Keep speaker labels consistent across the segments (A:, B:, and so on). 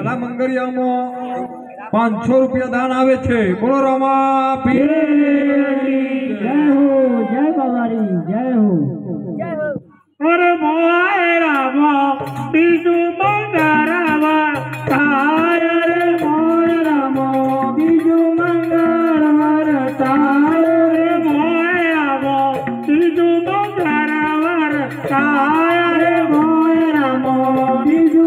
A: पहला मंगरिया में 500 रुपया दान आवे छे। बोलो रामा पीर
B: जय हो, जय बाबारी, जय हो, जय हो। अरे मोए रामा बीजू मंगरावा ताय रे मोए रामा बीजू मंगरावा ताय रे मोए रामा बीजू मंगरावा ताय रे मोए रामा बीजू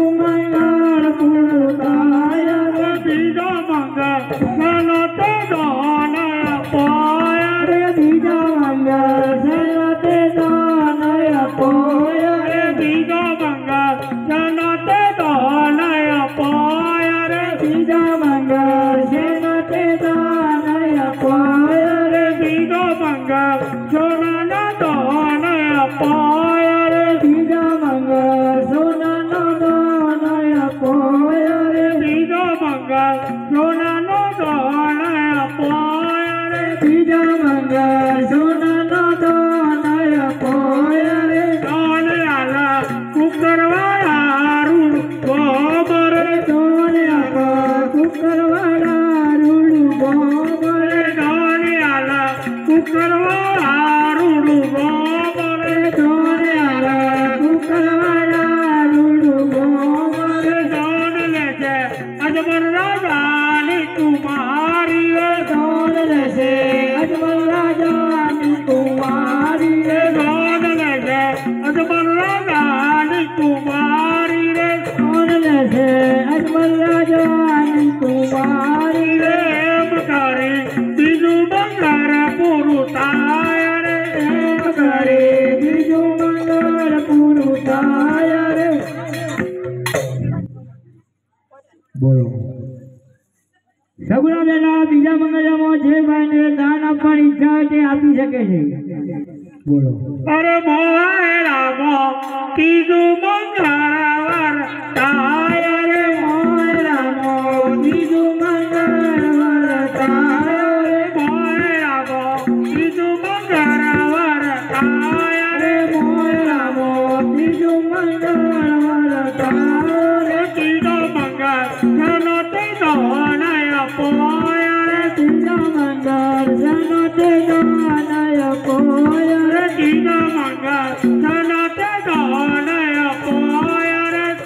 B: सगुना बेला बीजा मंगलમાં જે ભાઈને દાન આપવાની ઈચ્છા હોય તે આપી શકે છે। બોલો અરે મોએ રામો બીજું મંગળવાર તાય રે મોએ રામો બીજું મંગળવાર તાય રે મોએ રામો બીજું મંગળવાર તાય રે મોએ રામો બીજું મંગળવાર તાય રે બીજો મંગળ જનો તે દોનાય પોય રે બીજો મંગળ જનો તે દોનાય પોય રે બીજો મંગળ જનો તે દોનાય પોય રે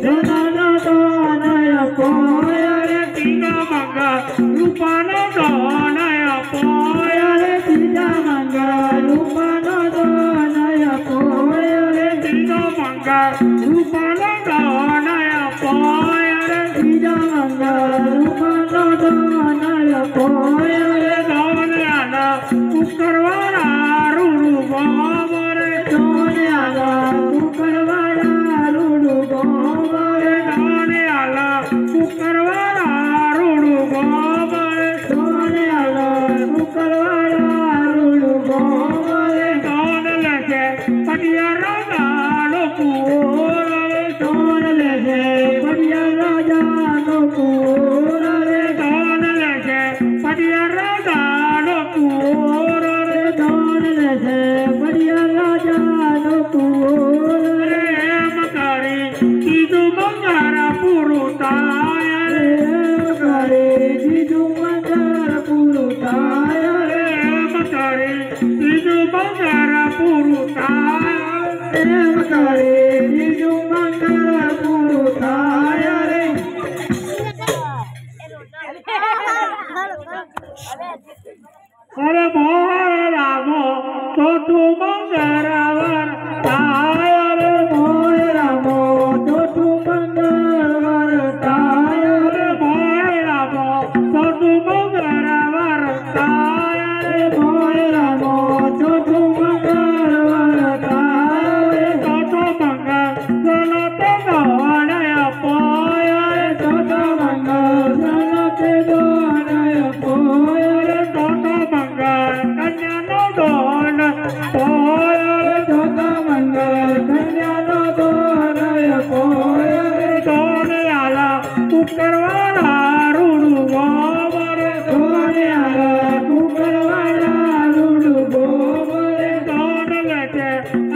B: જનો દોનાય પોય રે બીજો મંગળ રૂપાનો દોનાય પોય રે બીજો મંગળ રૂપાનો દોનાય પોય રે બીજો મંગળ રૂપાનો દોનાય પોય રે બીજો મંગળ રૂપાનો દોનાય પોય રે દોનાયા કુકરવાળા રૂડુ ગોમરે દોનાયા કુકરવાળા રૂડુ ગોમરે દોનાયા કુકરવાળા રૂડુ ગોમરે દોનાયા કુકરવાળા રૂડુ ગોમરે દોન લેશે પટિયા રાજાનો કુઓર રે દોન લેશે પટિયા રાજાનો કુઓર રે દોન લેશે પટિયા રાજાનો કુઓર રે દોન લેશે પટિયા રાજાનો કુઓર રે એમ કરી બીજું મંગળ પૂરું થાય રે એમ કરી બીજું મંગળ પૂરું થાય રે એમ કરી બીજું મંગળ પૂરું થાય એમ કરી બીજું મંગળ પૂરું થાય રે અરે મોહે રામો ચોથું મંગળવાર થાય રે મોહે રામો ચોથું મંગળવાર થાય રે મોહે રામો ચોથું મંગળવાર વાળા રૂડું ગોબરે ધોરે આગળ કુકરવાળા રૂડું ગોબરે ધોડ લેતે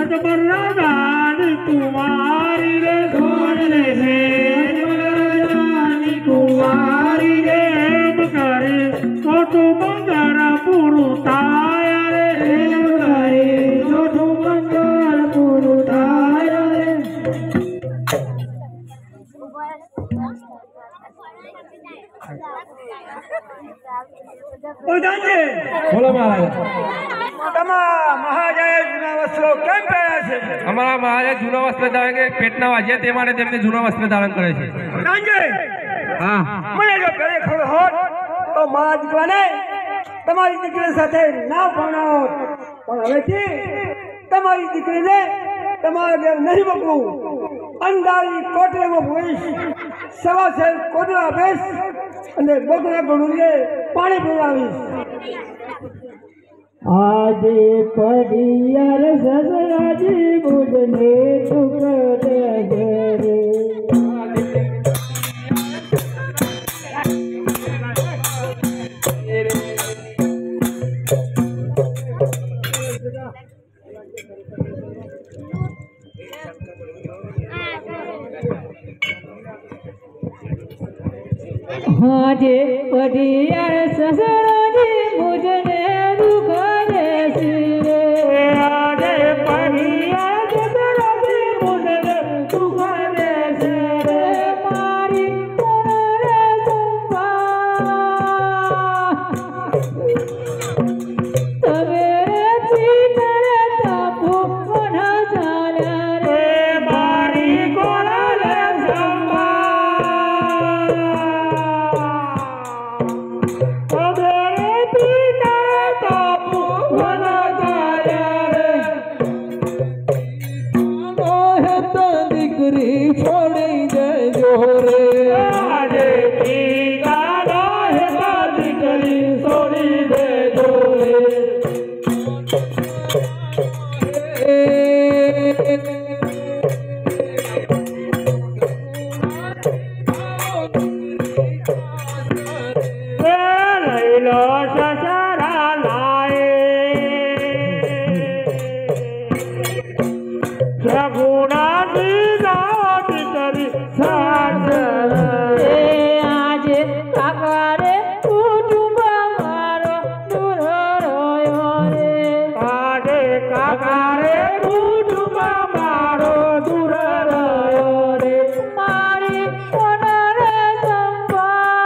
B: અજબર રાજાની કુમારી રે ધોડ લેતે અજબર રાજાની કુમારી રે એમ કરે છોટું બંદર પૂરું થાય રે એમ કરે છોટું બંદર પૂરું થાય રે
A: બોલો મહારાજ
C: हमारा महाराज जूना वस्त्र धारण के पेटना वाज्य ते माटे तेमने जूना वस्त्र धारण करे छे हाँ
B: મને જો ઘરે ખબર હોત તો મારા દીકરાને તમારી દીકરી સાથે ના ભણાવો પણ હવેથી તમારી દીકરીને તમારા ઘેર નહીં મોકલું અંધારી કોટડીમાં ભોઈશ સવાસેર કોટડા બેસ અને બગડા ગળુને પાણી પીવડાવીશ આજે પડિયાર સસરાજી મુજને ટુકડે ઘરે આજે પડિયાર સસરાજી મુજને દુઃખ દેશે રે આજે પડિયાર સસરાજી મુજને દુઃખ દેશે રે મારી તોરે સંભા તવે પીતરે તાપુ મન ચાલ્યા રે મારી કોળલે સંભા
C: छोड़ी देजो रे
B: આજે ટીકાનો હે દીકરી છોડી દેજો રે લઈ લો સસરા લાએ સગુણા દીધા દીકરી આજે કાકારે કુટુંબ મારો દૂર રહ્યો રે આજે કાકારે કુટુંબ મારો દૂર રહ્યો રે મારી કોનરે સંભા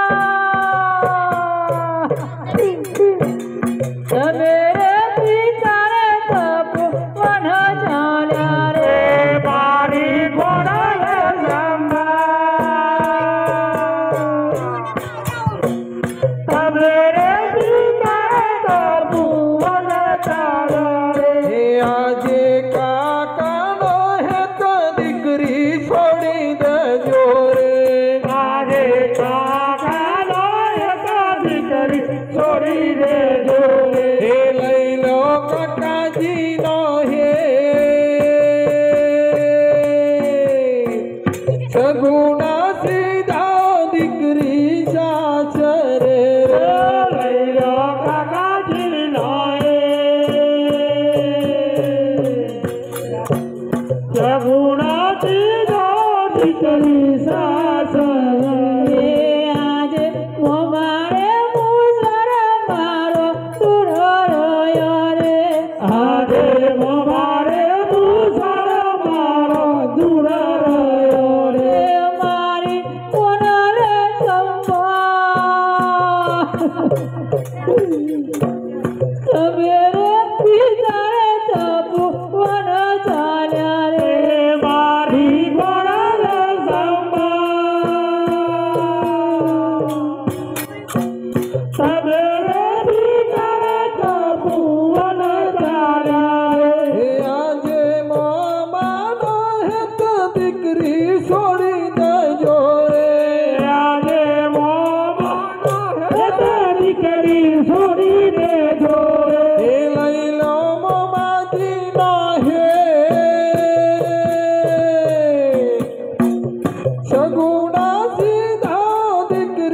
B: સવેરે પિતારે તપુ વન ચાલ્યા રે મારી કોનરે સંભા સવેરે પિતારે તપુ વન ચાલ્યા રે
C: આજે કાકાનો હે તો દીકરી છોડી દેજો રે
B: આજે કાકાનો એક દીકરી છોડી દેજો રે
C: હે લઈ લો કાકાજી નો હે સગુણા સીધા દીકરી સાસરે રે
B: લઈ લો કાકાજી લોએ સગુણા દીધો દીકરી સાસરે આજે મોમારે મુસર મારો દૂર રહ્યો રે આજે મોમારે મુસર મારો દૂર રહ્યો રે મારી કોનરે સંભા સવેરે પિતારે તપુ વન ચાલ્યા રે મારી કોનરે સંભા સવેરે પિતારે તપુ વન ચાલ્યા રે
C: હે આજે મામાનો હે તો દીકરી છોડી દેજો રે
B: આજે મોમાનો હેત દીકરી છોડી દેજો રે
C: હે લઈ લો મામાજી નો હે સગુણા સીધા દીકરી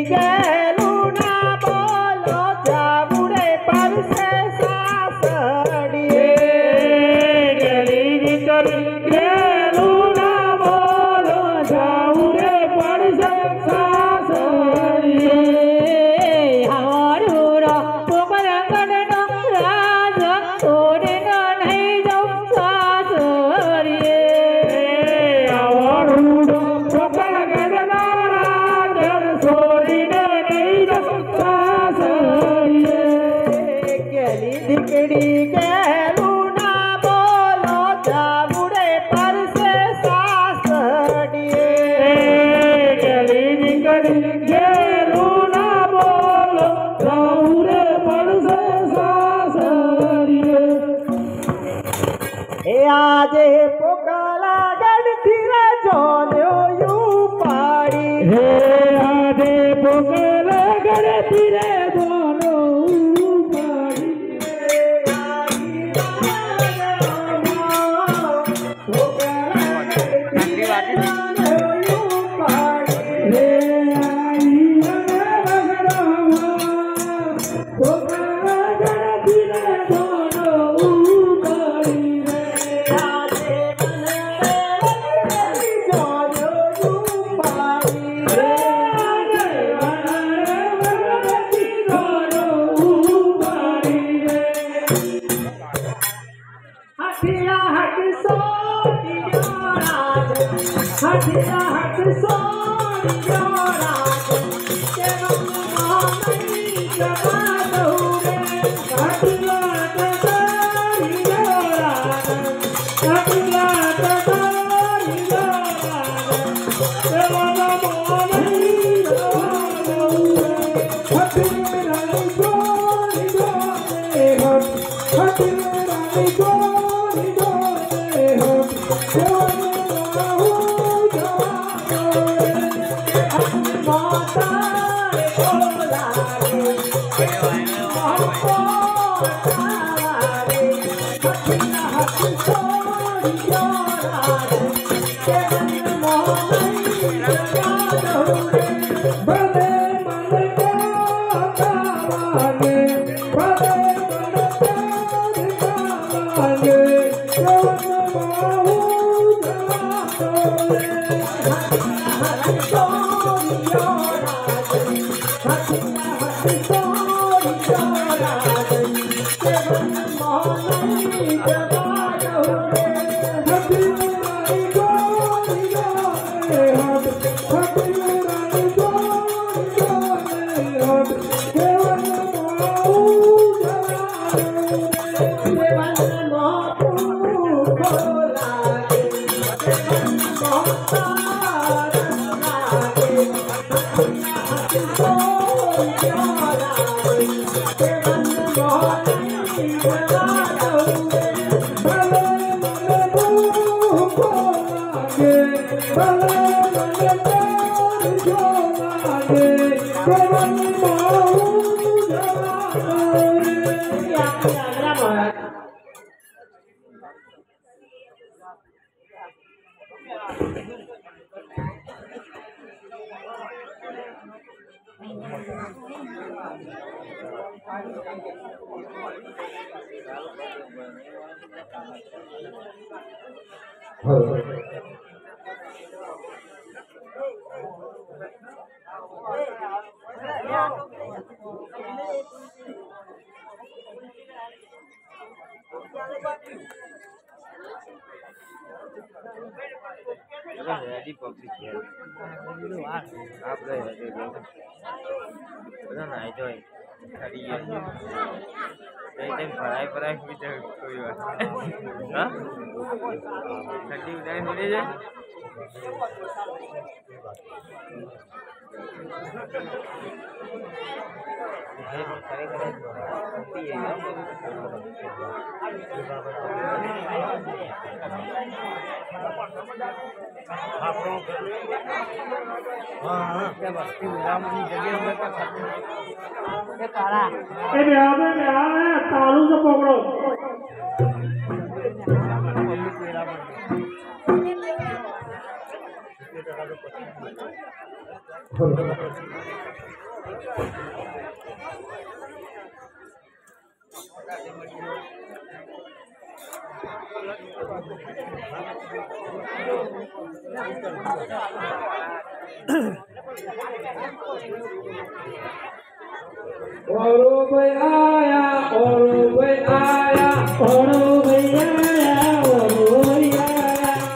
B: ગેલું ના બોલો જાવું રે પરસે સાસડીએ ગેલી દીકરી ગેલું ના બોલો જાવું રે પરસે સાસડીએ હારું રો પોપર કડનો રાજ તોડે નહીં જાઉં સાસડીએ હારું રો પોપર કડનો રાજ છોડીને નહીં જાઉં સાસડીએ ગેલી દીકરી ગેલું ના બોલો જાવું રે પરસે સાસડીએ ગેલી દીકરી ગેલું ના બોલો જાવું રે પરસે સાસડીએ એ આજે પોકાલા ગઢથી રે જોન્યો યુ પાડી હે આજે પોકાલા ગઢથી રે જોન્યો યુ પાડી પોકાલા ગઢથી રે જોન્યો યુ પાડી હે આઈ પોકાલા ગઢથી રે જોન્યો યુ પાડી આજે तालू से पकड़ो
A: ઓરો ભાઈ આયા ઓરો ભાઈ આયા ઓરો ભાઈ આયા ઓરો ભાઈ આયા ઓરો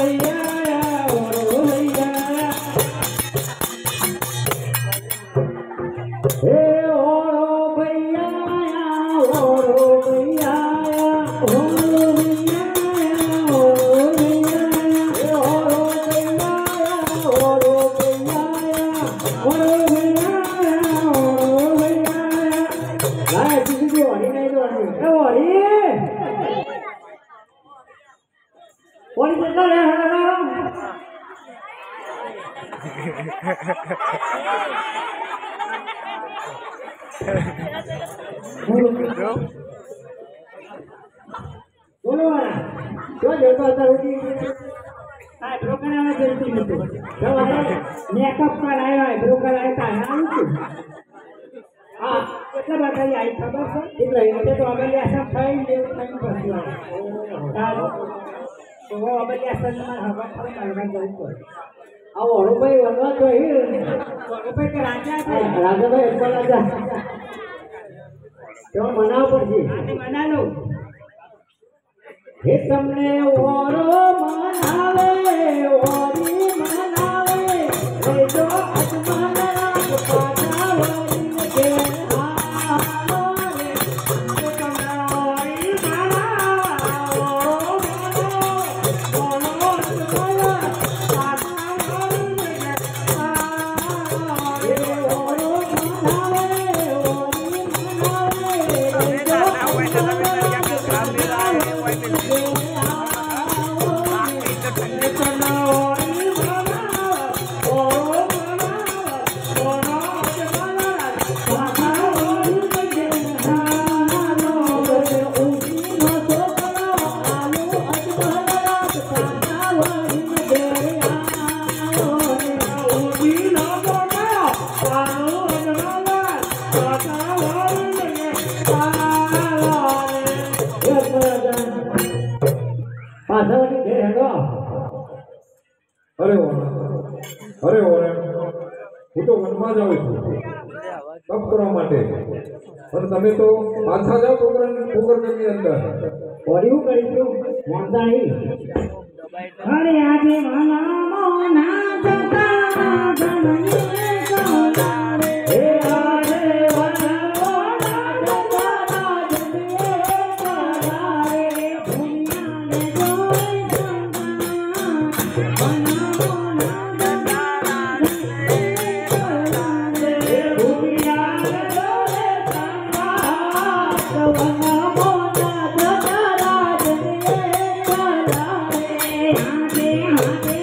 A: ભાઈ આયા ઓરો ભાઈ આયા ઓરો ભાઈ આયા ઓરો ભાઈ આયા હે ઓરો ભાઈ આયા ઓરો ભાઈ આયા ઓરો ભાઈ આયા ઓરો ભાઈ આયા ઓરો ભાઈ આયા ઓરો મેકઅપ કરાયો બ્રોકર આવ્યા હા કેટલા બાકી આવી ખબર છે એટલે એટલે તો અબલિયા થઈ જેવું થઈ પછી તો અબલિયા સન્માન હવા ખબર કરવા જવું પડે આ ઓળુભાઈ વનવા તો ઓળુભાઈ કે રાજાભાઈ ઉપર રાજા તો મનાવ પડશે મના લો હે તમને ઓરો મનાવે ઓરી મનાવે હે તો અજમાના પાછાવરી કે આરે તમને ઓરી મનાવો ઓરો પાછાવરી હે ઓરો મનાવે ઓરી
D: અરે ઓરે હું તો વનમાં જાઉં છું તપ કરવા માટે અને તમે તો પાછા જાઓ પ્રોગ્રામની અંદર
A: ઓડિયું કરીશું મોંધાઈ અરે આજે મનામો ના જતા ગણને ગોલારે હે આજે મનામો ના જતા રાજને ગોલારે દુનિયાને જોઈ સંગા મનામો ના જતા રાજને ગોલારે દુનિયાને જોઈ સંગા મનામો ના જતા રાજને ગોલારે હાથે હાથે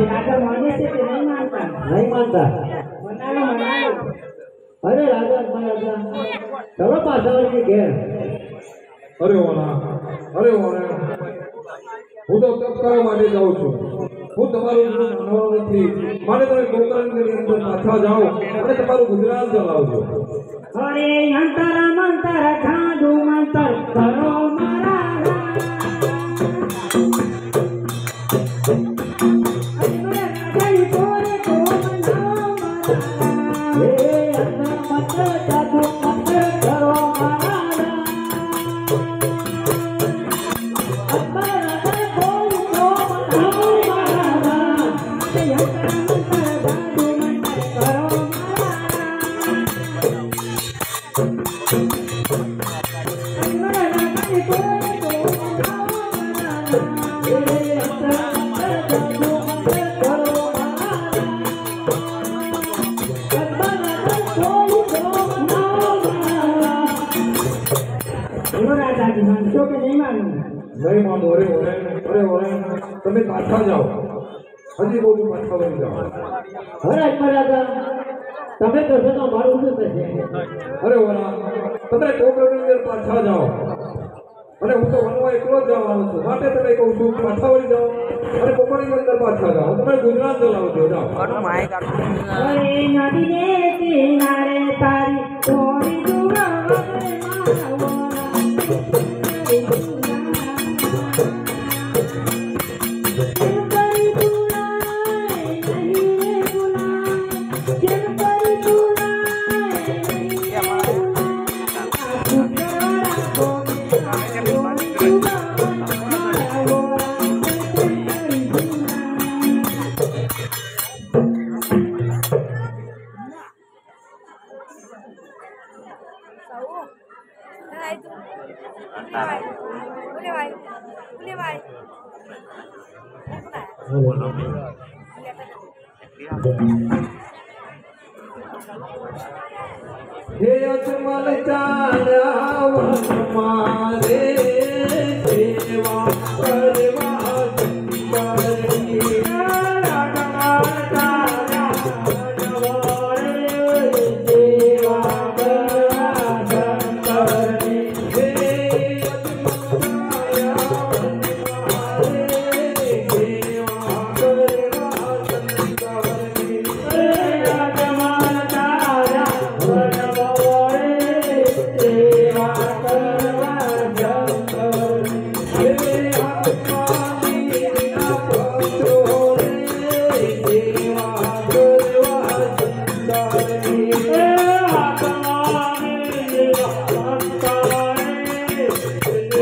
A: राजा माने से कि नहीं मानता?
B: नहीं मानता।
A: मना लो।
B: अरे राजा महाराजा चलो पासावर के घेर।
D: અરે ઓના હું તો તપ કરવા માટે જાઉં છું હું તમારું ગુરુ માનવાનો નથી મારે તમે ગોકર્ણની અંદર પાછા જાઓ અને તમારું ગુજરાત ચલાવજો
A: અરે અંતર મંતર જાદુ મંતર કરો મારા नहीं मानो अरे તમે પાછા જાઓ હજી બહુ પાછા વળી જાઓ
B: અરે મહારાજા તમે કરશો તો મારું શું થશે?
D: અરે ઓરા તમે ગોકર્ણની અંદર પાછા જાઓ અને હું તો વનમાં એકલો જ જવાનો છું માટે તમે કહું છું પાછા વળી જાઓ અને ગોકર્ણની અંદર પાછા જાઓ તમે ગુજરાત ચલાવજો જાઓ
A: અરે નદી ને કિનારે તારી થોડી
D: हे अजमल चाल्या वनमा रे सेवा करवा चंबरनी अजमल चाल्या वनमा रे सेवा करवा चंबरनी हे अजमल चाल्या वनमा रे सेवा करवा चंबरनी हे अजमल चाल्या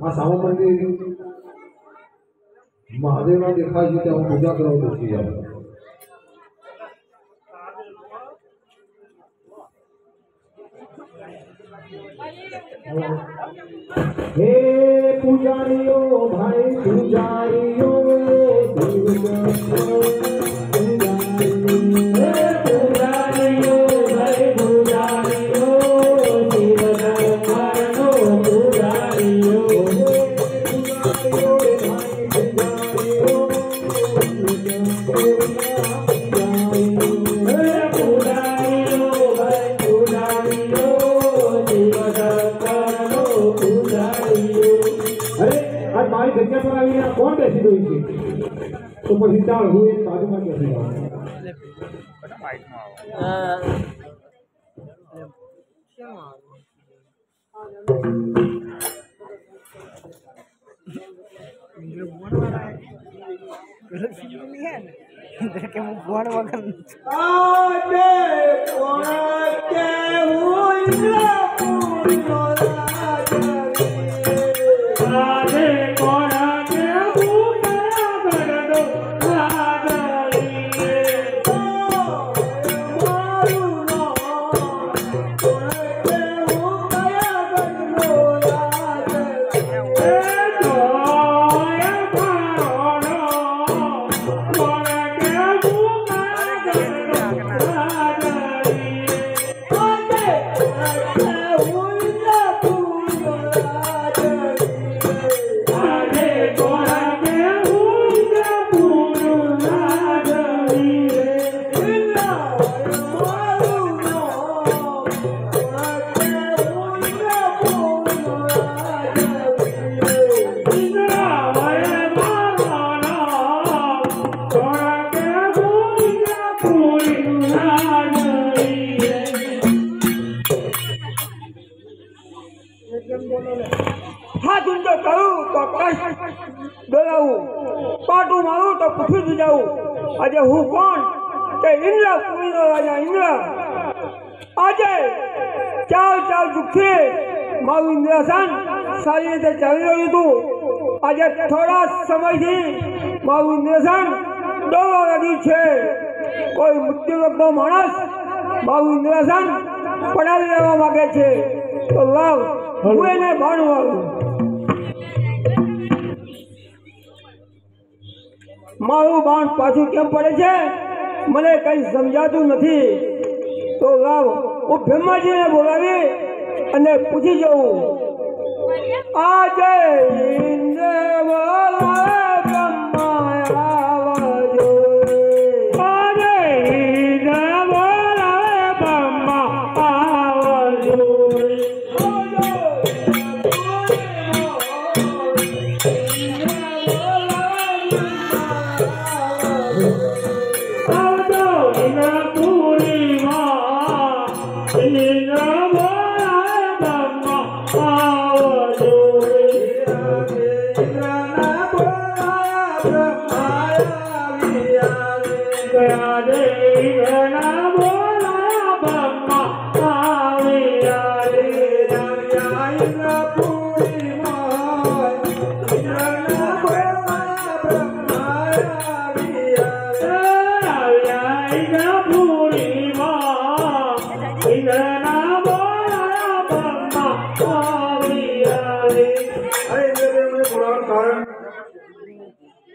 D: આ સામો મંદિર મહાદેવના દેખાય છે ત્યાં હું પૂજા કરવા બેસી જાઉં
B: हे पुजारियो भाई पुजारियो मारी जगह पर आવીને કોણ બેસી ગયું છે તો પછી ચાલ હું એક બાજુમાં બેસી જાઉં
A: કે હું ગોળ વગર
B: આને કોણ કે હું રાધે કોણ કે હું બરડો રાધરી મારું નામ કોણ કે હું કયા બરડો રાધરી પાટું મારું તો પૂછી જાઉં આજે હું કોણ કે ઇન્દ્રપુરીનો રાજા ઇન્દ્ર આજે ચાલ ચાલ દુઃખી મારું ઇન્દ્રસન સારી રીતે ચાલી રહ્યું હતું આજે થોડા સમયથી મારું ઇન્દ્રસન ડોલવા લાગ્યું છે કોઈ મૃત્યુવગનો માણસ મારું ઇન્દ્રસન પડાવી લેવા માંગે છે તો લાવ હું એને બાણું આવું મારું બાણ પાછું કેમ પડે છે મને કઈ સમજાતું નથી તો લાવ હું બ્રહ્માજીને બોલાવી અને પૂછી જવું આજે ઇન્દ્ર બોલાવે બ્રહ્મા આવજો આજે ઇન્દ્ર બોલાવે બ્રહ્મા આવજો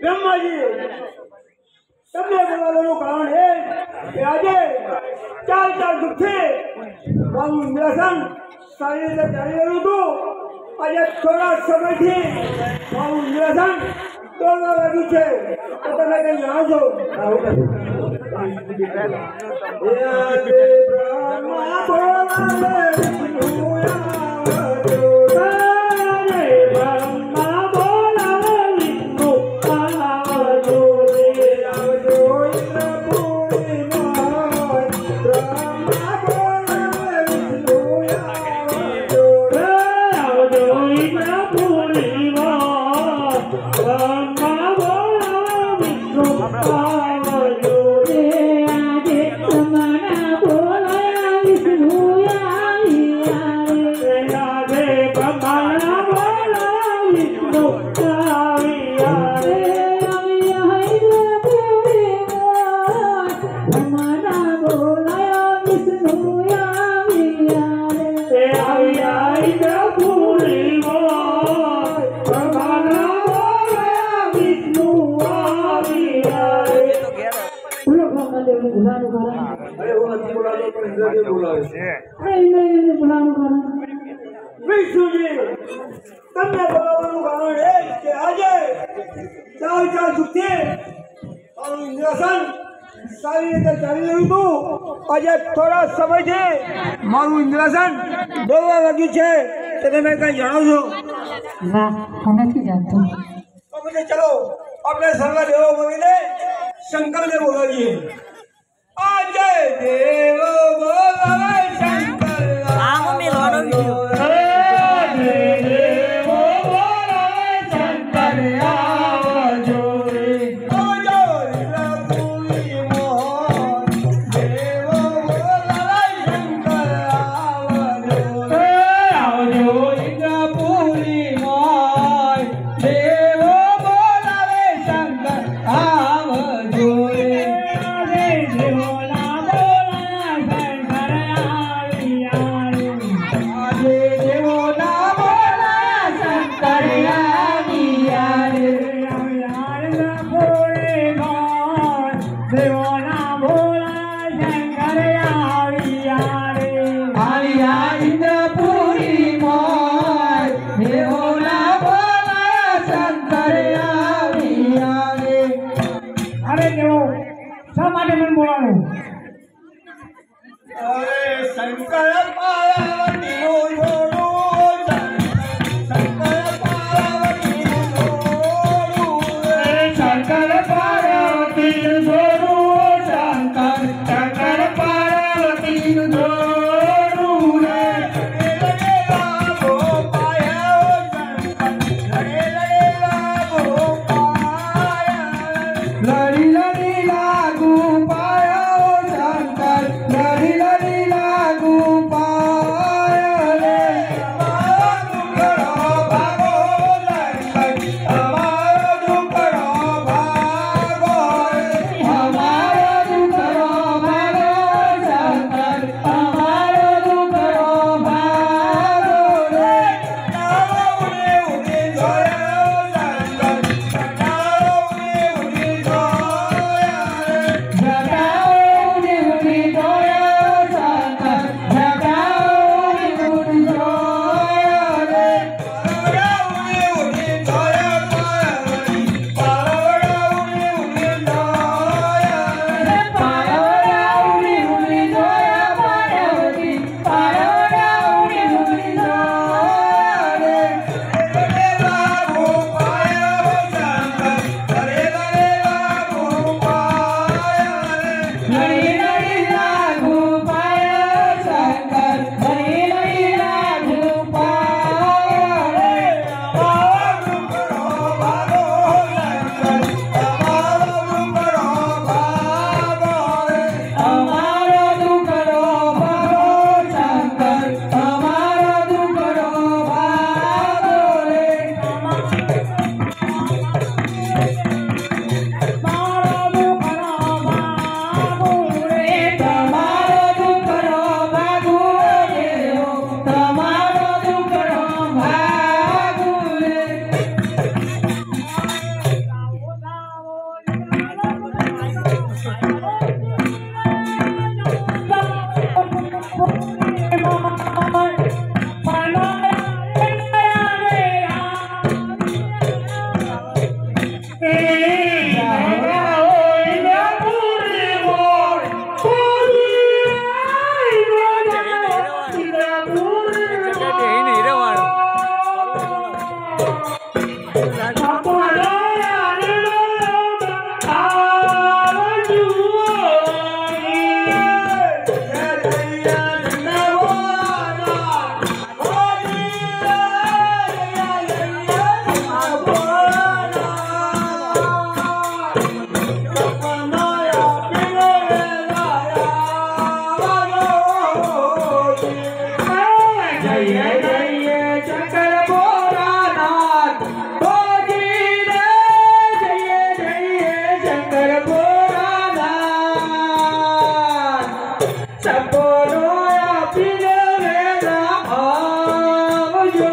B: બ્રહ્માજી તમને બોલાવવાનું કારણ એ કે આજે ચાલ ચાલ દુઃખી મારું ઇન્દ્રસન સારી રીતે ચાલી રહ્યું હતું આજે થોડા સમયથી મારું ઇન્દ્રસન ડોલવા લાગ્યું છે તો તમે કઈ જાણો છો વિષ્ણુજી તમને બોલાવવાનું કારણ એ કે આજે ચાલ ચાલ દુઃખી મારું ઇન્દ્રસન સારી રીતે ચાલી રહ્યું હતું આજે થોડા સમયથી મારું ઇન્દ્રસન ડોલવા લાગ્યું છે તો તમે કઈ જાણો છો
E: ના હું નથી જાણતો
B: તો પછી ચલો આપણે સર્વ દેવો મળીને શંકરને બોલાવીએ આજે દેવો બોલાવે શંકર
A: સપનો આપીને વેલા આવજો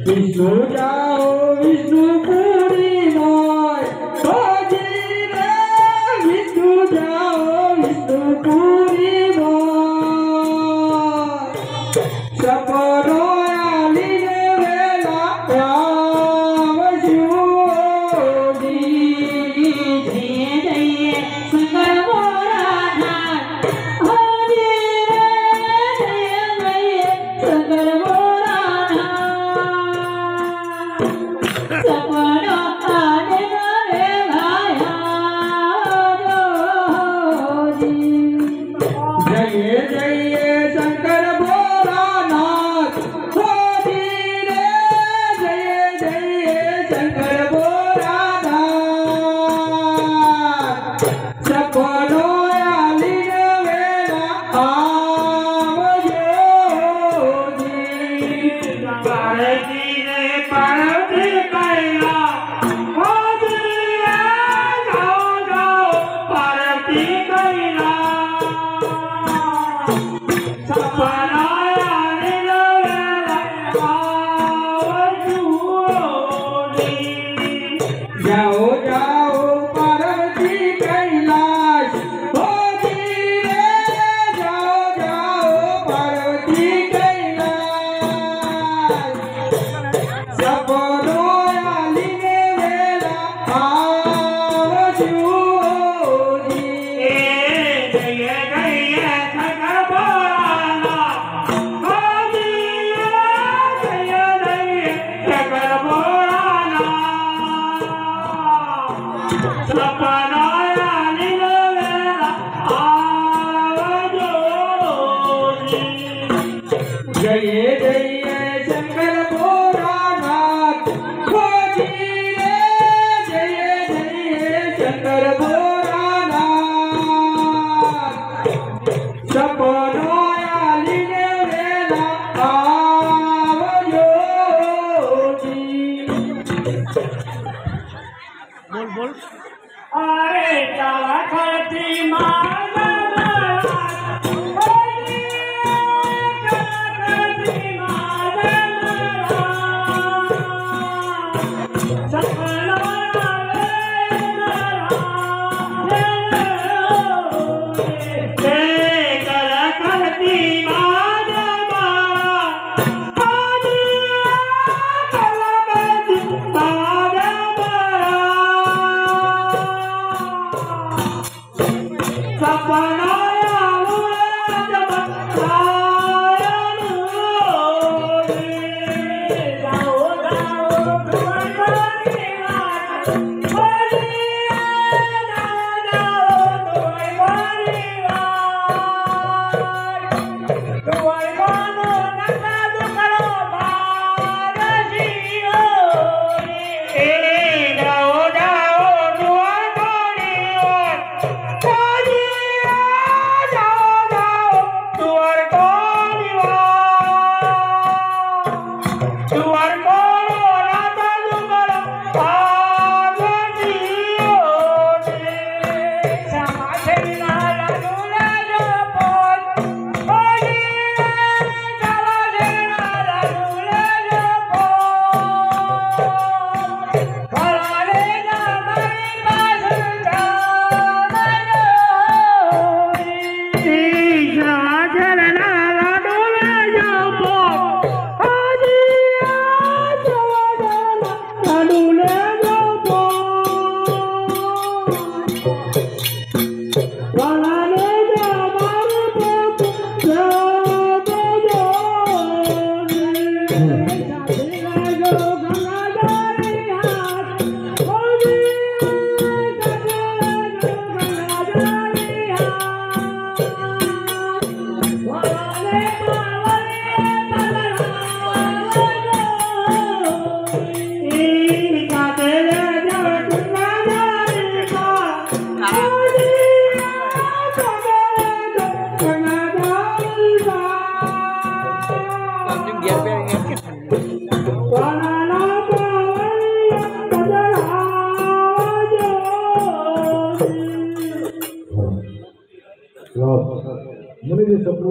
A: વિષ્ણુ જાઓ વિષ્ણુપુરી મોય હોજી રે વિષ્ણુ જાઓ વિષ્ણુપુરી મોય સપનો આલીને વેલા આવજો જય જય શંકર ભોળાનાથ હોજી રે જય જય શંકર ભોળાનાથ સપનો આલીને વેલા આવજો પાર્વતી રે પાર્વતી કૈલા હોજી રે જાઓ જાઓ પાર્વતી કૈલા જાઓ જાઓ પાર્વતી કૈલાશ હોજી રે જાઓ જાઓ પાર્વતી કૈલાશ સપનો આલીને વેલા આવજો જય જય શંકર ભોળાનાથ હોજી રે જય જય શંકર ભોળાનાથ સપનો આલીને વેલા આવજો જય જય શંકર ભોળાનાથ હોજી રે જય જય શંકર ભોળાનાથ સપનો આલીને વેલા આવજો અરે ચાવા ખરતી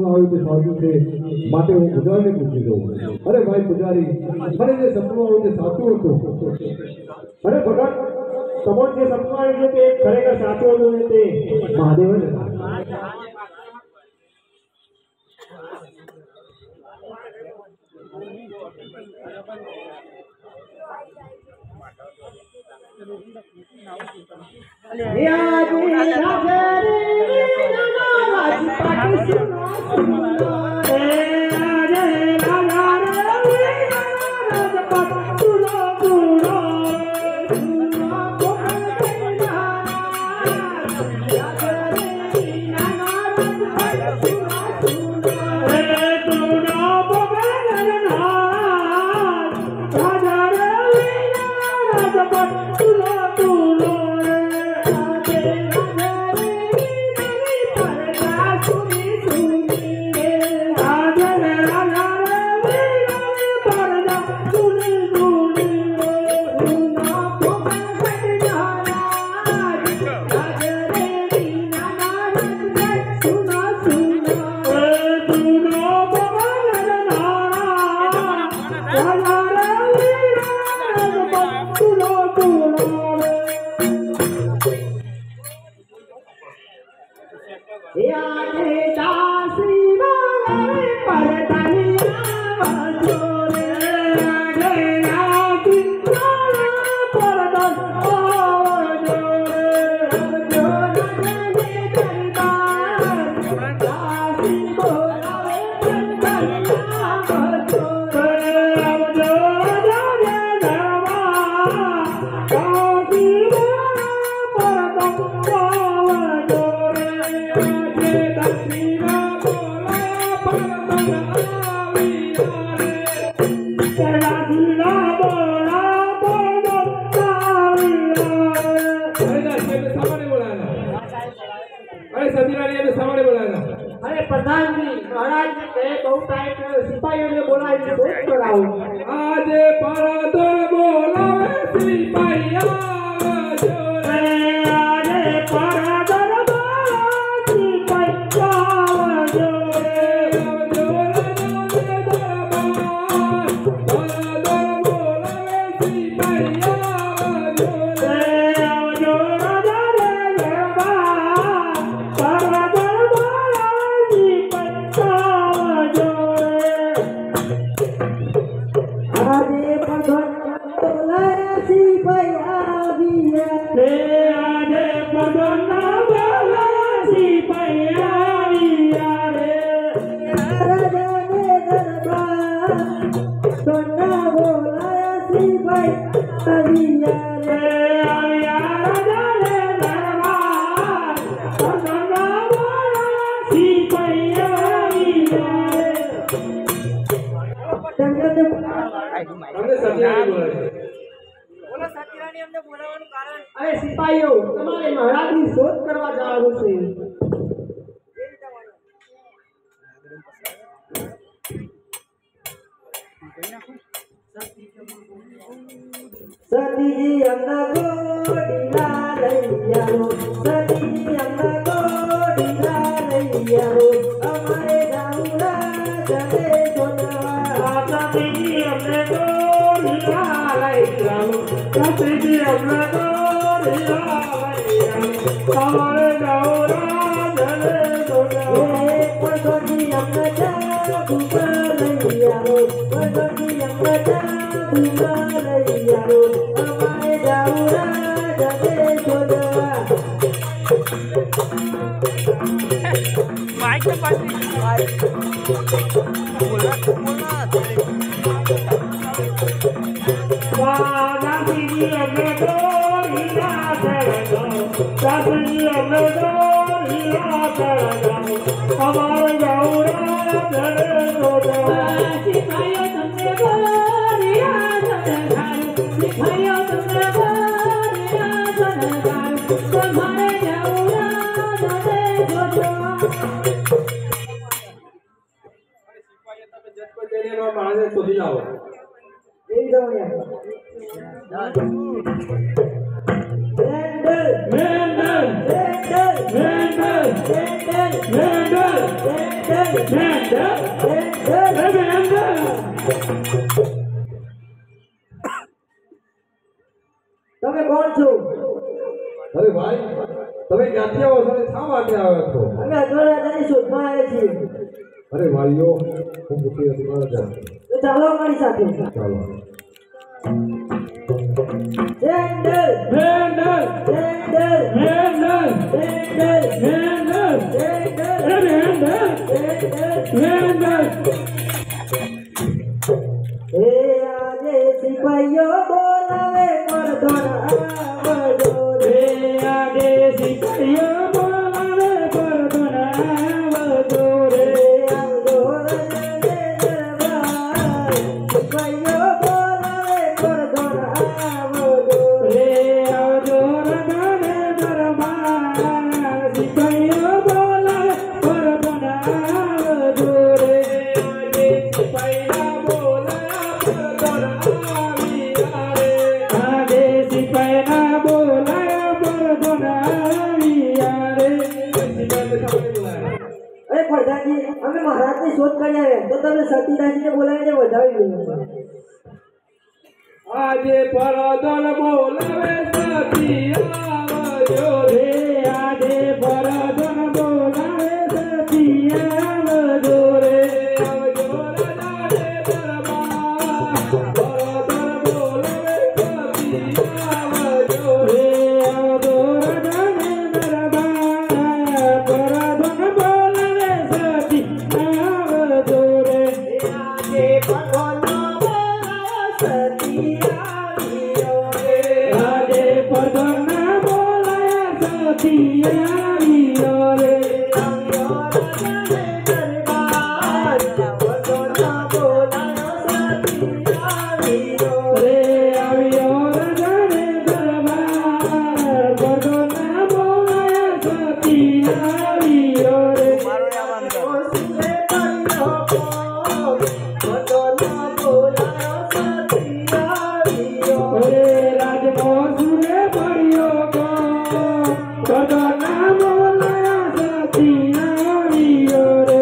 D: સપનામાં આવ્યું તે સાચું છે માટે હું પૂજારીને પૂછી દઉં અરે ભાઈ પૂજારી મને જે સપનું આવ્યું તે સાચું હતું
A: અરે ભગત તમારે જે સપનું આવ્યું છે તે ખરેખર સાચું હતું ને તે મહાદેવ જ હતા
B: अरे प्रधान जी महाराज ने बहुत टाइम सिपाहियों ने बोला है सोच कराओ
D: आज परदर बोलावे सिपाहिया जोरे
A: आज परदर बोलावे सिपाहिया जोरे
D: जोरे दरबार परदर बोलावे सिपाहिया जोरे
B: अरे सिपाहियों तुम्हारे महाराज की शोध करवा जाओ से
A: सती जी अन्ना गोडीला लैयारो सती जी अन्ना गोडीला लैयारो हमारे गाँवला जले जोनवा सती जी अन्ना गोडीला लैयारो सती जी अन्ना गोडीला लैयारो हमारे गाँवला जले जोनवा सती जी अन्ना जादूगा लैयारो सती जी अन्ना जादूगा लैयारो हमारे गाँवला जले जोनवा
C: माइक के पास
A: हमारे गाँवला जले जोनवा
E: सिपाहियों तुमने बोलिया सरदार सिपाहियों तुमने बोलिया सरदार तुम्हारे गाँवला जले जोनवा
D: માણસને શોધી લાવો
A: મેન્ડલ
B: તમે કોણ છો?
D: અરે ભાઈ તમે ક્યાંથી આવો છો અને શા માટે આવ્યા છો?
B: અમે અજવાળાની શોધમાં આવ્યા છીએ.
D: અરે ભાઈઓ હું પૂછી હતી મારા જાણ
B: તો ચાલો અમારી સાથે.
D: ચાલો
B: હેન્ડલ
A: હેન્ડલ
B: હેન્ડલ
A: હેન્ડલ
B: હેન્ડલ
A: હેન્ડલ
B: હેન્ડલ
A: હેન્ડલ
B: એ આજે સિપાહીઓ બોલાવે પરધોના
A: રે આગે સિપાહીઓ બોલાવે પરધોના રે
B: આવજો રે દરબાર સિપાહીઓ બોલાવે પરધોના
A: રે આવજો રગાને દરબાર સિપાહીઓ બોલાવે પરધોના રે આગે સિપાહીઓ બોલાવે પરધોના આગે સિપાહીના બોલાયા પરધોના રે
B: અરે પ્રધાનજી અમે મહારાજની શોધ કરી આવ્યા તો તમે સતીદાસજીને બોલાવીને વધાવી લો.
A: આજે પરધન બોલાવે સતી આવજો રે આજે પરધન બોલાવે સતી આવજો રે આવજો રાજા રે દરબાર પરધન બોલાવે સતી આવજો રે આવજો રાજા રે દરબાર પરધન બોલાવે સતી આવજો રે
B: આજે પગોનો સતી આવ્યો રે.
A: આજે પરધના બોલાયા સતી આવ્યો રે રે આવ્યો રાજા રે દરબાર પરધના બોલાયા સતી આવ્યો રે રે રાજમોર સુરે પડ્યો ગો પરધના બોલાયા સતી આવ્યો રે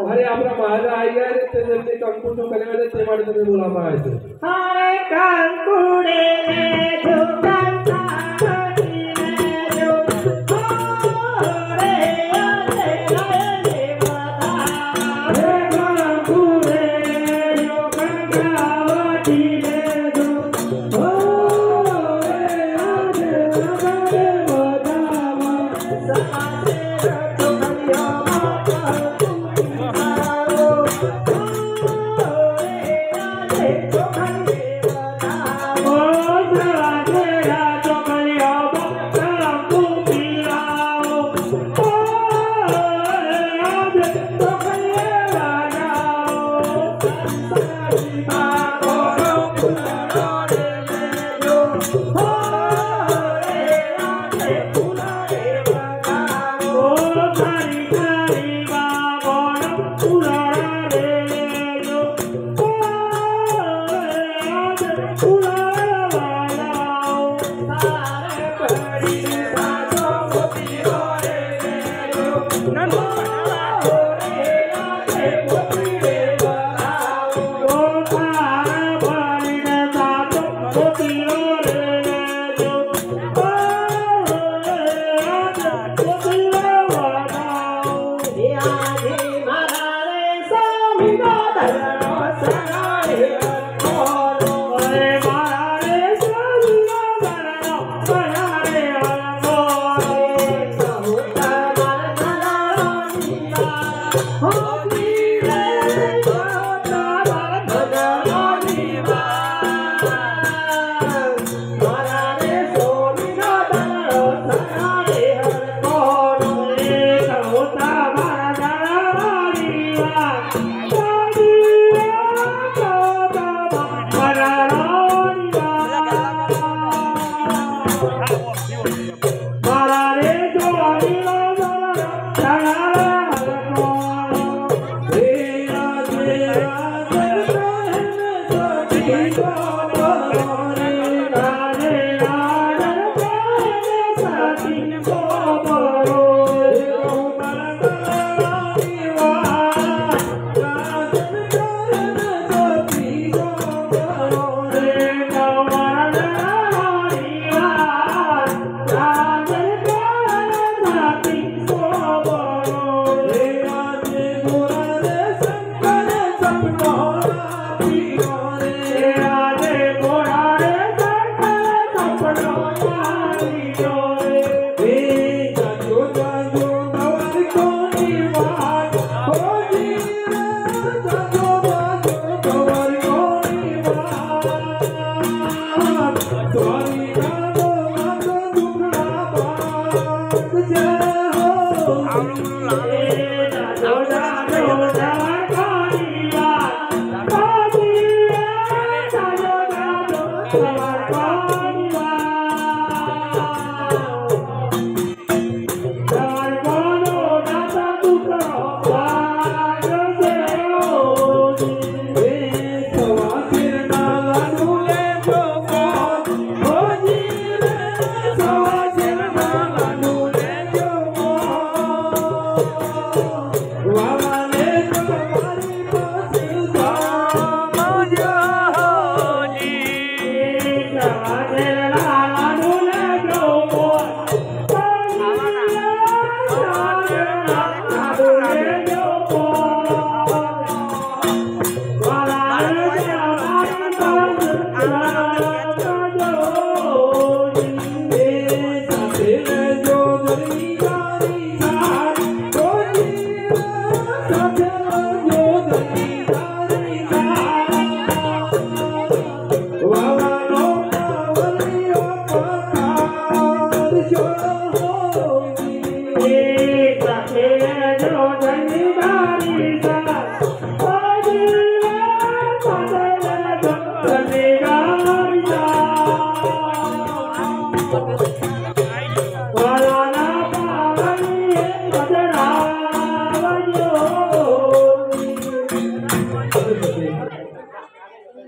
A: અરે આપણા મહારાજ આવી ગયા ને તેમને કંકુશો કર્યા છે તે માટે તમે બોલાવવામાં આવ્યા છે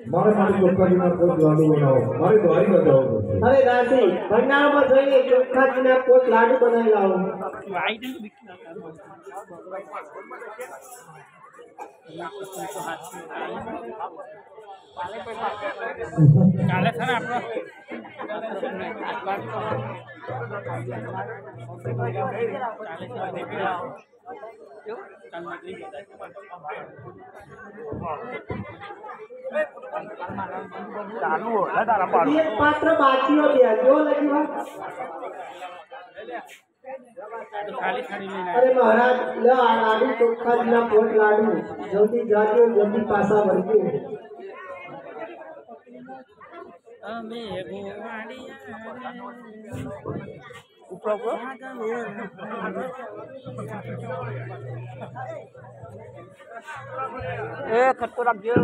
D: મારે મારી ચોખ્ખાજીના પોત લાડુ બનાવો મારે દ્વારિકા જવું પડશે
B: અરે દાસી ભંડારામાં જઈને ચોખ્ખાજીના પોત લાડુ બનાવી લાવો
C: કાલે છે ને આપણો
B: એક પાત્ર બાકીઓ બે જો લખ્યું અરે મહારાજ લે આ લાડુ ચોખ્ખાજીના પોત લાડુ જલ્દી જાજો જલ્દી પાછા વળજો
C: અમે એ ખટ્ટો રાખજો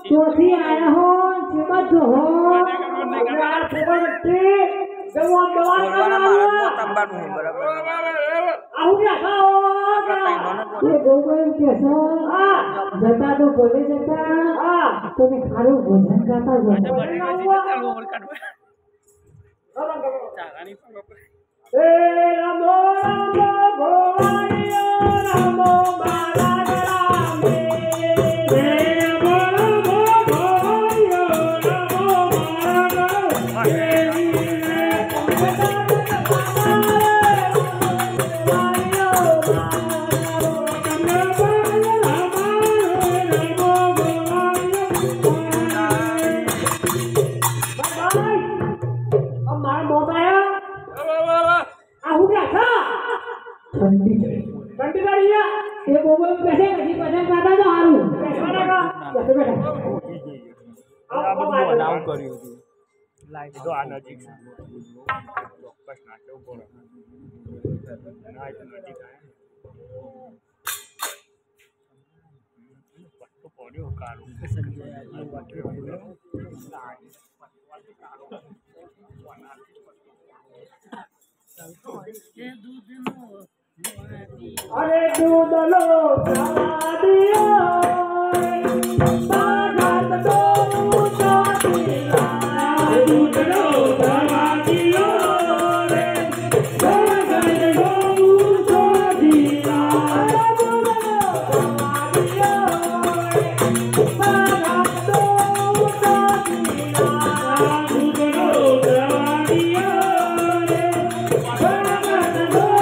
E: ચોથી આયા હો ચેમાં જો હો જતા તો બોલે જતા તમે ખારું ભોજન ખાતા રામો રામો રામો अरे दूध लो दवा दियो बागात दो दिला दूध लो दवा दियो रे बागात दो दिला दूध लो दवा दियो बागात दो दिला दूध लो दवा दियो रे बागात दो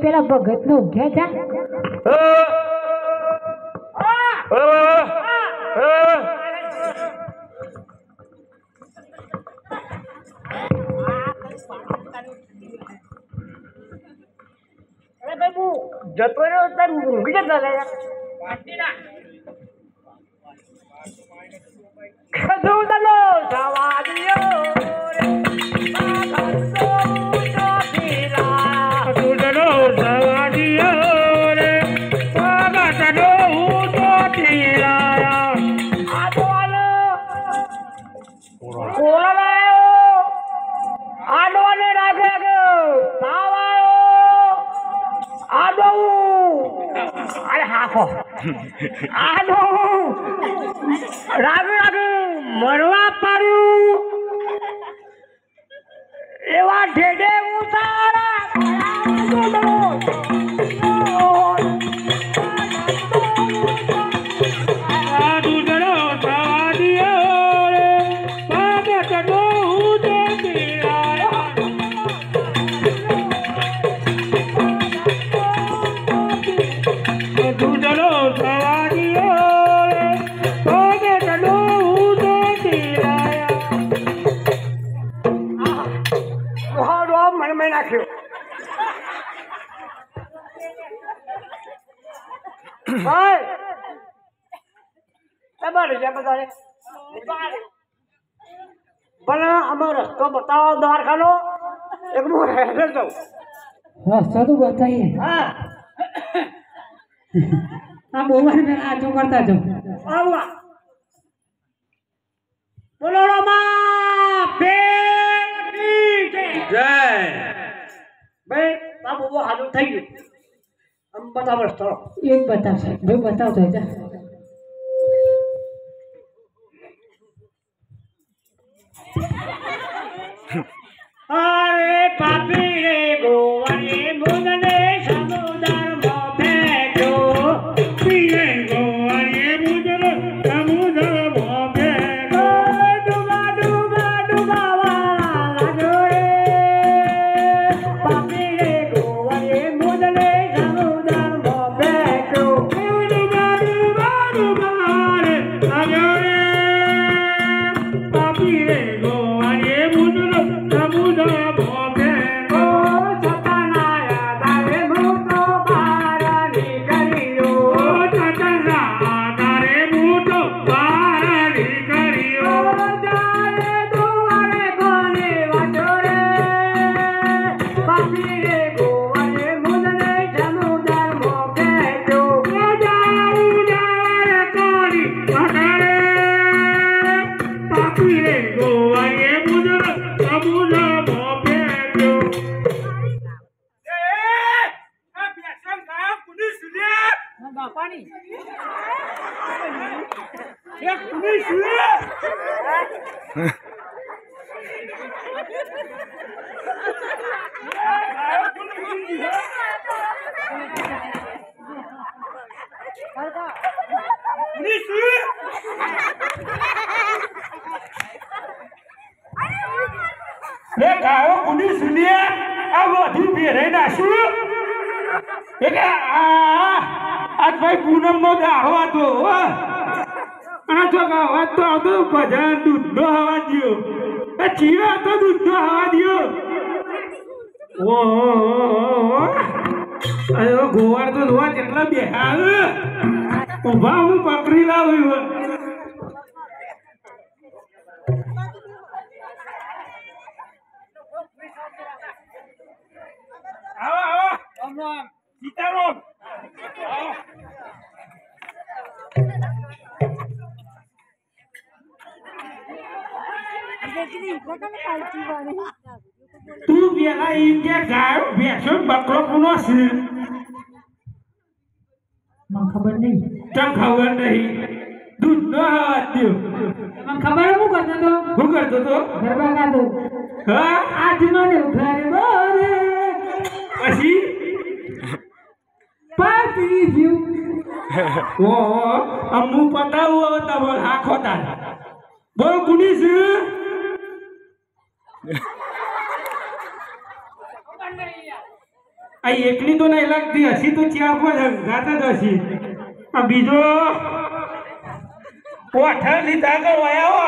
E: પેલા ભગત નો ઉઠ્યા
B: જતો રહ્યો તારું ઊંઘી જતા રહ્યા ખધું દલો જવા દિયો રાખો આનો રાગુ રાગુ મરવા પાડ્યું એવા ઢેડે ઉતારા અમારો રસ્તો બતાવો દ્વારકાનો એક હું હેઠળ જાઉં
E: રસ્તો તો બતાવીએ
B: હા
E: આ બોલવા આ તો કરતા જો
B: આવવા બોલો રમા બેટી
C: જય
B: ભાઈ બાબુ બહુ હાજર થઈ ગયું આમ બતાવો રસ્તો
E: એક બતાવશે ભાઈ બતાવતો જા
B: અરે પાપી રે ગોવાને મુદને સમુદર માં ફેંક્યો પીરે ગોવાને મુદને સમુદર માં ફેંક્યો ડુબા ડુબા ડુબાવા લાગ્યો રે પાપી રે ગોવાને મુદને સમુદર માં ફેંક્યો ડુબા ડુબા ડુબા રે લાગ્યો રે પાપી રે ગોવાને મુદને પૂનમ નો દાડો હતો આ તો ગાવા તો આવતો બધા દૂધ નો હવા દયો ચીવા તો દૂધ નો હવા દયો અરે ગોવાર તો જોવા કેટલા બેહા ઉભા હું પકડી લાવ્યું સીતારામ તું પેલા ઇન્ડિયા ગાયો ભેંસો બકરો કોનો છે
E: મને ખબર નહીં
B: તને ખબર નહીં દૂધ ન આદ્યો
E: મને ખબર હું કરતો તો
B: શું કરતો તો
E: ગરબા ગાતો
B: હા
E: આજનો ને ઘરે બોરે
B: પછી
E: પાર્ટી જીવ
B: ઓ અમુ પતાવું હવે તમારે આખો તાર બોલ કુની છે આ એકલી તો નહીં લાગતી હસી તો ચા પર ગાતા જ હસી આ બીજો પોઠા લીધા કે વયાવો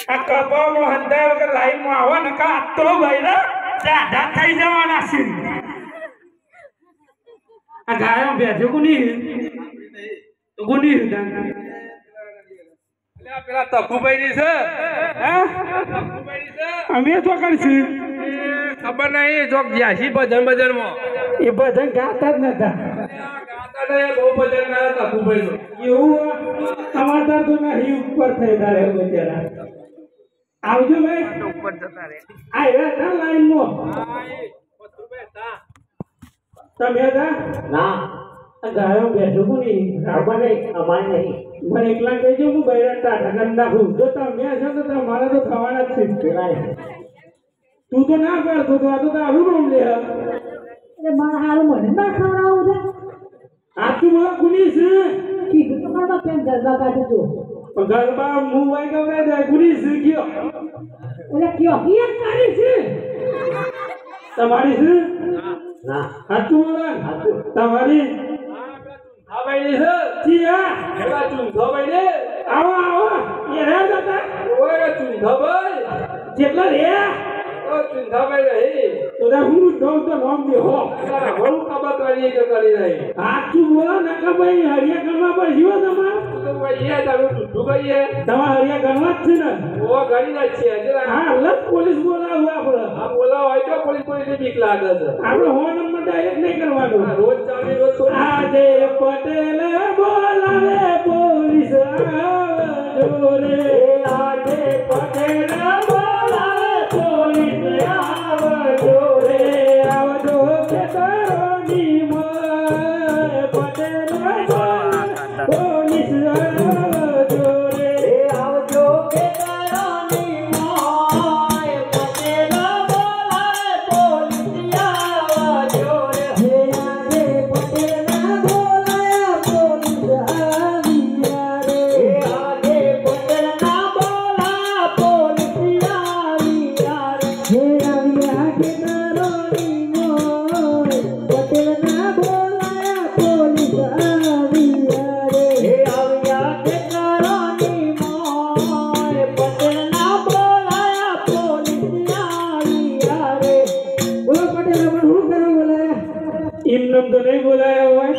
B: આ કપામાં હંધાય વગર લાઈનમાં આવો ને કા તો ભાઈ દાદા થઈ જવાના છે આ ગાયો ભેજો કોની
C: પેલા તકુભાઈ ની છે
B: અમે તો કરશું
C: ખબર નહીં ચોક જ્યાસી ભજન માં
B: એ ભજન ગાતા જ નતા
C: ગાતા નહીં બહુ ભજન ગાયા તકુભાઈ નું
B: એવું અમારા તો નહીં ઉપર થઈ તારે બચારા આવજો ભાઈ
C: ઉપર જતા રે
B: આવ્યા હતા લાઈનમાં
A: તમે હતા
B: ના
A: ગાયો બેઠો કોની
B: ખબર નહીં અમારે નહીં
A: મને એકલા કહેજો હું બૈરા ટાટા કરી નાખું જો તમે હશો તો તમારે તો થવાના જ છે
B: પેલા
A: તું તો ના કરતો તો આ તો તારું રૂમ લે
E: એટલે મારા હારું મને ના ખવડાવું છે
A: આટલું બધા કુની છે
E: કીધું તો મારા પેન ગરબા કાઢી દો
A: પણ ગરબા હું વાઈ ગયો જાય કુની છે ગયો
E: એટલે કયો એક કાઢી છે
A: તમારી છે
B: ના
A: આટલું બોલે તમારી
D: હા ભાઈ છે
A: ચિયા
D: એવા ચૂંધો ભાઈ ને
A: આવો આવો એ રે દાદા
D: ઓય ચૂંધો ભાઈ
A: જેટલા રે
D: ઓ ચૂંધો ભાઈ રહી
A: તો દા હું દઉં તો નામ દે હો
D: તારા ઘણું કાબા કરી કે કરી રહી
A: આટલું બોલો નકા ભાઈ હરિયા કરવા પર જીવો તમારે
D: તો ભાઈ એ તારું ચૂંધું કહીએ
A: તમારે હરિયા કરવા જ છે ને
D: ઓ ઘણી ના છે જરા
A: હા લત પોલીસ બોલાવું આપણે
D: આ બોલાવો હોય તો પોલીસ ની બીક લાગે છે
A: આપણે હો નંબર ડાયરેક્ટ નહીં કરવાનો
D: રોજ ચાલી રોજ થોડી
A: આજે પટેલ બોલાવે પોલીસ આવજો રે આજે પટેલ બોલાવે પોલીસ આવજો રે આવજો ખેતરોની મોય પટેલ બોલાવે પોલીસ આવજો રે આવજો ખેતરોની મોય પટેલ બોલાવે પોલીસ આવજો રે આજે પટેલ બોલાયા પોલીસ આવ્યા રે આજે પટેલ બોલાયા પોલીસ આવ્યા રે આવ્યા ખેતરોની મોય પટેલ બોલાયા પોલીસ આવ્યા રે આવ્યા ખેતરોની મોય પટેલ બોલાયા પોલીસ આવ્યા રે બોલો પટેલ આપણે શું કરવા બોલાયા એમ નામ તો નહીં બોલાયા હોય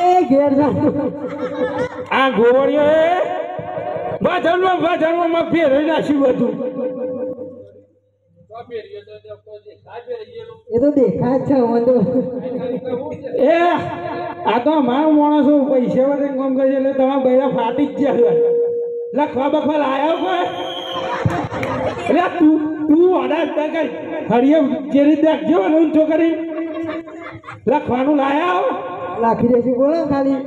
A: એ ઘેર આ ગોવળીઓ વાજણમાં ફેરવી નાખ્યું બધું એ તો દેખાય છે એ આ તો અમારા માણસો પૈસા વગર કામ કરે છે એટલે તમારા બૈરા ફાટી જ જાય લખવા બખવા લાયો કોઈ એટલે તું અડાજ ના કઈ હરિયે જે રીતે રાખજો ને ઊંચો કરી લખવાનું લાયા
E: લાખી દેશું બોલો ખાલી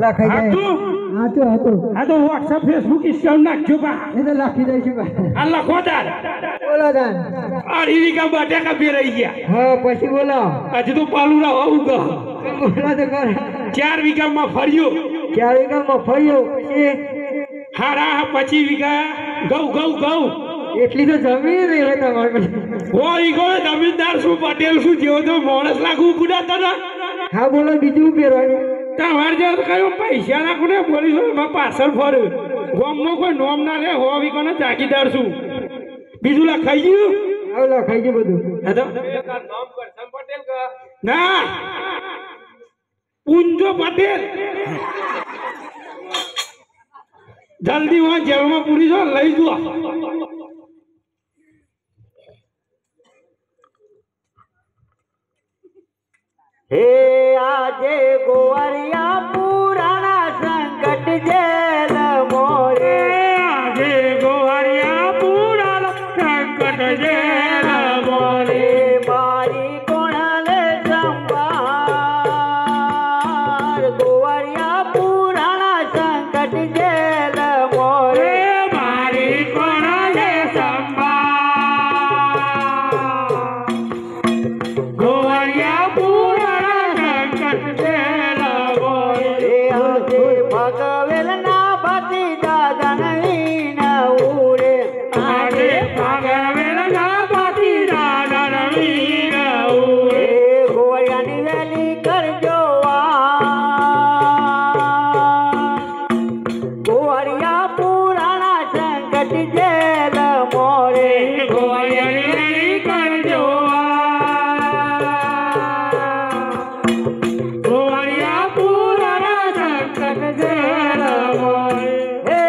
E: લખાઈ જાય હા તો હતું
A: આ તો વોટ્સઅપ ફેસબુક ઇન્સ્ટાગ્રામ નાખજો બા
E: એ તો લખી દઈશું
A: આ લખો તાર
E: બોલો દાન
A: અઢી વીઘા બટાકા ફેરાઈ ગયા
E: હા પછી બોલો
A: હજુ તો પાલુરા હોવું ગયો
E: બોલો તો કર
A: 4 વીઘામાં ફર્યો
E: ક્યારે ગામમાં ફર્યો પછી
A: હારા 25 વીઘા ઘઉં
E: એટલી તો જમીન રહી હોય તમારે પછી
A: હો ઈ ગયો જમીનદાર શું પટેલ શું જેવો તો માણસ લાગુ ગુડાતા ના
E: હા બોલો બીજું પહેરવાનું
A: તમારે જો કયો પૈસા નાખો ને પોલીસ એમાં પાછળ ફર્યું ગામમાં કોઈ નોમ ના લે હો વીઘાનો જાગીદાર છું બીજું લખાઈ ગયું
E: આવ લખાઈ ગયું બધું
A: હા તો
D: નામ કરસમ પટેલ કા
A: ના પૂંજો પટેલ જલ્દી વहाँ જેલમાં પૂરી જો લઈ જો
B: હે આજે ગોવરિયા પુરાણા સંકટ જેલ મોરે
A: આજે ગોવારિયા પૂરા સંકટ જેલ મોરે
B: મારી કોણલ સંભાર ગોવરિયા પુરાણા સંકટ જેલ મોરે
A: મારી કોણે સંભાળ ગોવારિયા પૂરા સંકટ જેલ મોરે
B: હે આજે ભગવેલ ના ભતી દાદા નહીં ઉડે
A: આજે ભાગવેલ ના પાતી દાદા રવીન ઉડે
B: હે ગોવરિયાની વેલી કરજો ગોવરિયા પુરાણા સંકટ જેલ મોરે
A: ગોવારિયાની કરજો ગોવારિયા પૂરા સંકટ જેલ મોરે
B: હે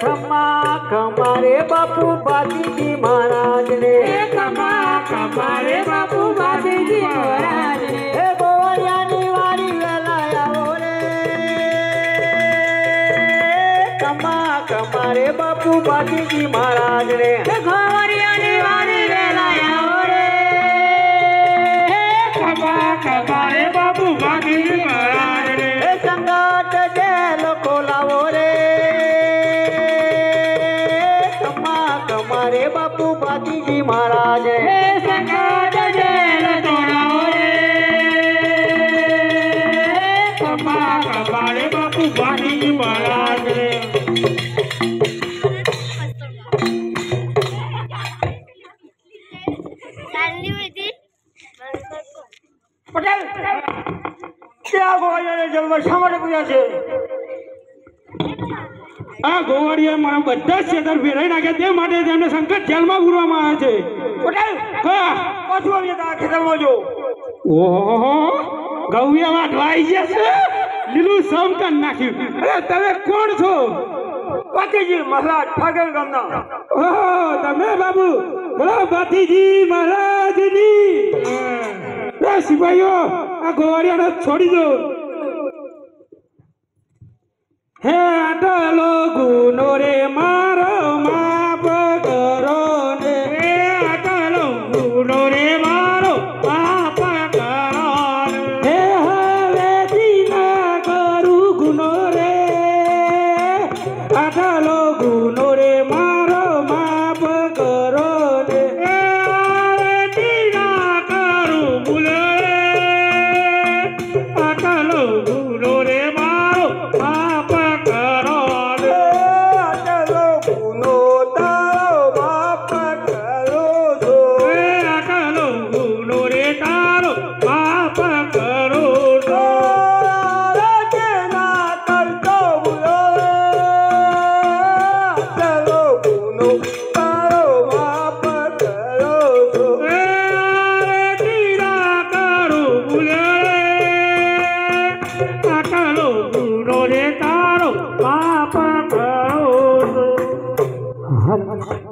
B: ખમા ખમારે બાપુ બાજીજી મહારાજ ને
A: કમારે બાપુ બાજીજી મહારાજ
B: હે ગોવરિયાની વારી વેલા આવો રે ખમા ખમારે બાપુ બાજીજી મહારાજ ને
A: ગોવારિયાની વારી વેલા આવો રે
B: ભાતીજી મહારાજ
A: હે સંગાત જેલ તોડાવો રે કપા કપાળે બાપુ ભાતીજી મહારાજ રે
B: પટેલ ક્યાં ગોવાળિયાને જેલમાં શા માટે પૂર્યા છે
A: આ ગોવાળીએ મારા બધા જ છેતર ફેરાઈ નાખ્યા તે માટે તેમને સંકટ જેલમાં પૂરવામાં આવે છે
B: પટેલ
A: હા
B: પાછું આવ્યા તા ખેતરમાં જો
A: ઓહો ગૌયા વાટવા આવી ગયા છે લીલું સમ કરી નાખ્યું અરે તમે કોણ છો
B: ભાતીજી મહારાજ ફાગલ ગામના
A: ઓહો તમે બાબુ બોલો ભાતીજી મહારાજની એ સિપાહીઓ આ ગોવાળિયાને છોડી દો હે આટલો ગુનો રે મારો માફ કરો ને હે આટલો ગુનો રે મારો માફ કરો હે હવેથી ના કરું ગુનો રે આટલો ગુનો રે મારો માફ કરો ને હે હવેથી ના કરું ભૂલો રે આટલો ગુનો રે મારો માફ કરો ને
B: આટલો ગુનો તારો બાપ કરો છો
A: હે આટલો ગુનો રે તારો માફ કરો છો
B: રાજે ના કરતો ભૂલો આટલો ગુનો તારો બાપ કરો છો
A: હે આરતી ના કરું ભૂલે આટલો ગુનો રે તારો માફ કરો છો